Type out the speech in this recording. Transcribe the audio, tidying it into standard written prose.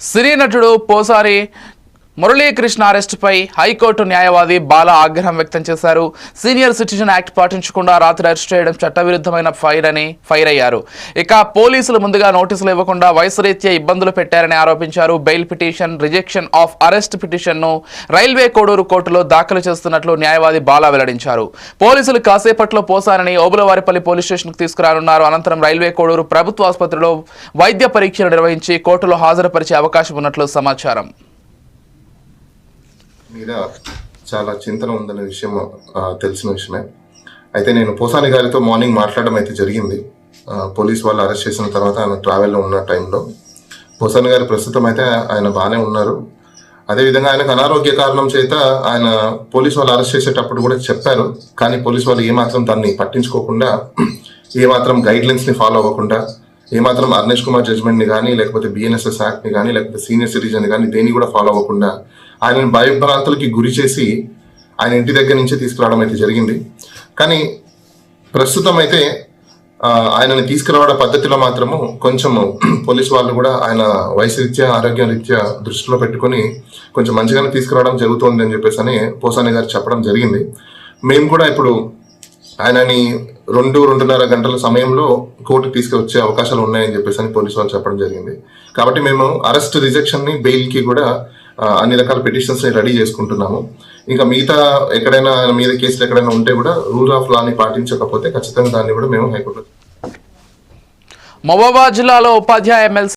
సినీ నటుడు పోసారి మురళీకృష్ణ అరెస్టుపై హైకోర్టు న్యాయవాది బాల ఆగ్రహం వ్యక్తం చేశారు. సీనియర్ సిటిజన్ యాక్ట్ పాటించకుండా రాత్రి అరెస్ట్ చేయడం చట్టవిరుద్ధమైన ఫైర్ అయ్యారు. ఇక పోలీసులు ముందుగా నోటీసులు ఇవ్వకుండా వయసురీత్యా ఇబ్బందులు పెట్టారని ఆరోపించారు. Bail petition, rejection of arrest పిటిషన్ను రైల్వే కోడూరు కోర్టులో దాఖలు చేస్తున్నట్లు న్యాయవాది బాల వెల్లడించారు. పోలీసులు కాసేపట్లో పోసారని ఓబులవారిపల్లి పోలీస్ స్టేషన్కు తీసుకురానున్నారు. అనంతరం రైల్వే కోడూరు ప్రభుత్వ ఆసుపత్రిలో వైద్య పరీక్షలు నిర్వహించి కోర్టులో హాజరుపరిచే అవకాశం ఉన్నట్లు సమాచారం. మీద చాలా చింతన ఉందనే విషయం తెలిసిన విషయమే. అయితే నేను పోసాని గారితో మార్నింగ్ మాట్లాడడం అయితే జరిగింది. పోలీస్ వాళ్ళు అరెస్ట్ చేసిన తర్వాత ఆయన ట్రావెల్లో ఉన్న టైంలో పోసాని గారి ప్రస్తుతం అయితే ఆయన బాగానే ఉన్నారు. అదేవిధంగా ఆయనకు అనారోగ్య కారణం చేత ఆయన పోలీస్ వాళ్ళు అరెస్ట్ చేసేటప్పుడు కూడా చెప్పారు. కానీ పోలీస్ వాళ్ళు ఏమాత్రం దాన్ని పట్టించుకోకుండా, ఏమాత్రం గైడ్లైన్స్ని ఫాలో అవ్వకుండా, ఏమాత్రం అర్నేష్ కుమార్ జడ్జ్మెంట్ని కానీ, లేకపోతే బిఎన్ఎస్ఎస్ యాక్ట్ని కానీ, లేకపోతే సీనియర్ సిటిజన్ కానీ దేన్ని కూడా ఫాలో అవ్వకుండా ఆయనను భయభ్రాంతులకి గురి చేసి ఆయన ఇంటి దగ్గర నుంచి తీసుకురావడం అయితే జరిగింది. కానీ ప్రస్తుతం అయితే ఆయనని తీసుకురావడం పద్ధతిలో మాత్రము కొంచెము పోలీసు వాళ్ళు కూడా ఆయన వయసు రీత్యా, ఆరోగ్యం రీత్యా దృష్టిలో పెట్టుకొని కొంచెం మంచిగానే తీసుకురావడం జరుగుతుంది అని చెప్పేసి అని పోసాని గారు చెప్పడం జరిగింది. మేము కూడా ఇప్పుడు ఆయనని 2-2.5 గంటల సమయంలో కోర్టుకు తీసుకువచ్చే అవకాశాలు ఉన్నాయని చెప్పేసి అని పోలీసు వాళ్ళు చెప్పడం జరిగింది. కాబట్టి మేము అరెస్ట్ రిజెక్షన్ని, బెయిల్కి కూడా అన్ని రకాల పిటిషన్స్ని రెడీ చేసుకుంటున్నాము. ఇంకా మిగతా ఎక్కడైనా మీద కేసులు ఎక్కడైనా ఉంటే కూడా రూల్ ఆఫ్ లాని పాటించకపోతే ఖచ్చితంగా దాన్ని కూడా మేము హైకోర్టులో. మహబూబాబాద్ జిల్లాలో ఉపాధ్యాయ ఎమ్మెల్సీ